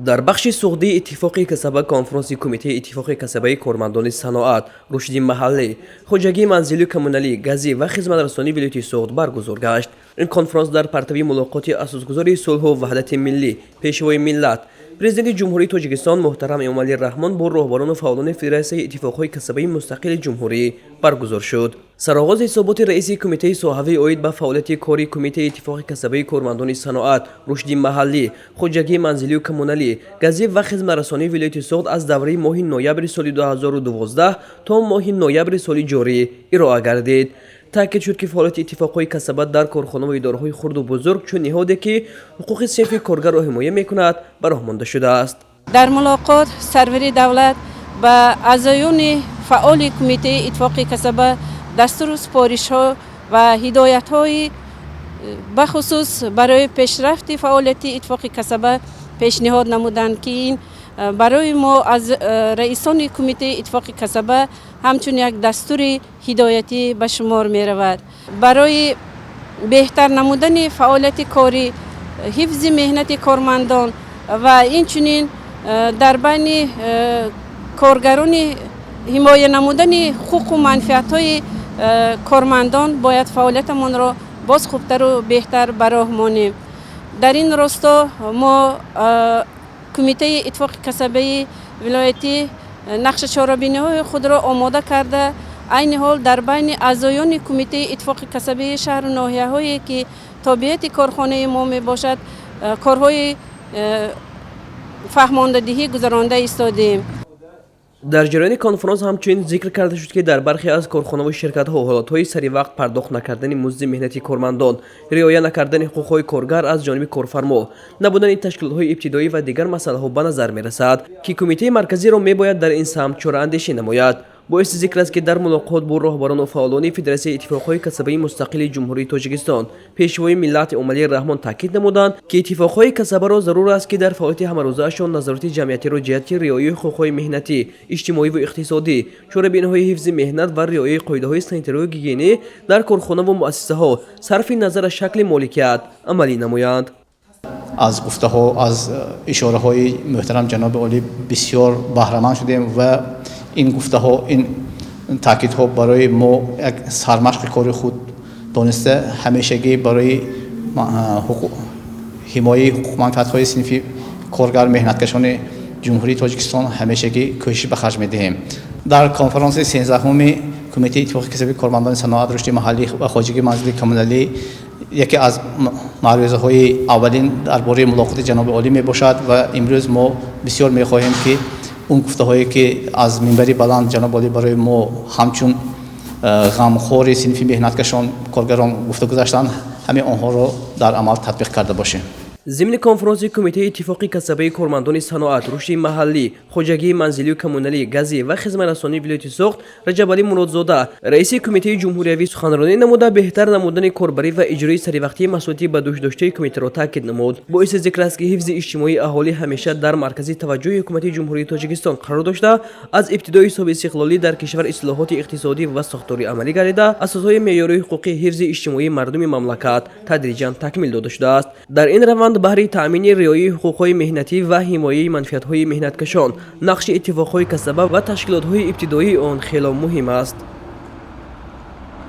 در بخش سوختی اتفاقی کسبه کنفرانسی کمیته اتفاقی کسبه کارمندان صنعت، رشد محلی، خودجگی منزلی و کمونالی، گازی و خدمترسانی ولایت سوخت برگزار گشت. این کنفرانس در partاvi ملوقاتی اساسگذاری صلح و وحدت ملی، پشوی ملت، پرزیدنت جمهوری تاجیکستان محترم امالی رحمان با راهبران و فعالان فدراسیون اتفاقهای کسبه مستقل جمهوری برگزار شد. سرآغاز حسابات رئیس کمیته صحوی اید به فعالیت کاری کمیته اتفاقی کسبه کارمندان صنعت، رشد محلی، خودجگی منزلی و کمونالی، گازی و خدمترسانی ولایت سوخت از دوره ماه نوامبر سال 2012 تا ماه نوامبر سال جاری ارائه گردید. تاکید شد که فعالیت اتفاقهای کسبه در کارخانه و اداره‌های خرد و بزرگ چون نهادی که حقوق صنف کارگر را حمایت می‌کند برآمده شده است. در ملاقات سروری دولت با اعضایان فعال کمیته اتفاقی کسبه دستور سپارش‌ها و هدایت‌های بخصوص برای پیشرفت فعالیت اتفاقی کسبه پیشنهاد نمودند که این برای ما از رئیسان کمیته اتفاقی کسبه همچون یک دستور هدایتی به شمار می رود. برای بهتر نمودن فعالیت کاری، حفظ مهنت کارمندان و اینچنین در بین کارگران حمایت نمودن حقوق و منفعت‌های کارمندان باید فعالیتمان را باز خوبتر و بهتر به راه مانیم. در این راستا ما کمیته اتفاق کسبه ولایتی نقش چاره‌بینی‌های خود را آماده کرده، عین حال در بین اعضایان کمیته اتفاق کسبه شهر و ناحیه‌هایی که تابعیت کارخانه ما می باشد کارهای فهماندهی گذرانده ایستادیم. در جریان کنفرانس همچنین ذکر کرده شد که در برخی از کارخانه و شرکت‌ها حالت‌های سری وقت پرداخت نکردن مزد مهنتی کارمندان، رعایت نکردن حقوق‌های کارگر از جانب کارفرما، نبودن تشکیلات‌های ابتدایی و دیگر مسائل‌ها به نظر می‌رسد که کمیته مرکزی را می‌باید در این سمت چاره‌اندیشی نماید. باعث ذکر است که در ملاقات با راهبران و فعالان فدراسیون اتفاقهای کسبه مستقل جمهوری تاجیکستان، پشوی ملت امالی رحمان تاکید نمودند که اتفاقهای کسبه را ضرور است که در فعالیت همروزه‌شان نظارت جمعیتی را جهت رعایت حقوق‌های مهنتی، اجتماعی و اقتصادی، چاره‌بینی‌های حفظ مهنت و رعایت قاعده‌های سانیتری و گیگینی در کارخانه و مؤسسه‌ها صرف نظر از شکل مالکیت عملی نمایند. از گفته‌ها از اشاره‌های محترم جناب عالی بسیار بهره‌مند شدیم و این گفته‌ها این تاکیدها برای ما یک سرمشق کار خود دانسته همیشگی برای حمایت حقوق منفعت‌های صنفی کارگر مهنتکشان جمهوری تاجیکستان همیشگی کوشش به خرج می‌دهیم. در کنفرانس 13 کمیته اتفاقی کسبه کارمندان صنعت، رشد محلی و خودجگی منزلی کمونالی یکی از معروضه‌های اولین درباره ملاقات جناب عالی می باشد و امروز ما بسیار می خواهیم که اون گفته‌هایی که از منبری بلند جناب عالی برای ما همچون غمخوار صنفی مهنتکشان کارگران گفته گذاشتند همه آنها را در عمل تطبیق کرده باشیم. ضمن کنفرانس کمیته اتفاقی کسبه کارمندان صنعت، رشد محلی، خودجگی منزلی و کمونالی، گازی و خدمترسانی ولایت سوخت رجب علی مرادزاده رئیس کمیته جمهوری سخنرانی نموده بهتر نمودن کاربری و اجرای سریوقتی مسئولیتی به دوش داشته کمیته را تاکید نمود. باعث ذکر است که حفظ اجتماعی اهالی همیشه در مرکز توجه حکومت جمهوری تاجیکستان قرار داشته، از ابتدای صبح استقلالی در کشور اصلاحات اقتصادی و ساختاری عملی گردیده، اساسهای معیاری حقوقی حفظ اجتماعی مردم مملکت تدریجا تکمیل داده شده است. در این روند برای تأمین رعایت حقوق‌های مهنتی و حمایت منفعت‌های مهنتکشان، نقش اتفاقهای کسبه و تشکیلات‌های ابتدایی آن خیلی مهم است.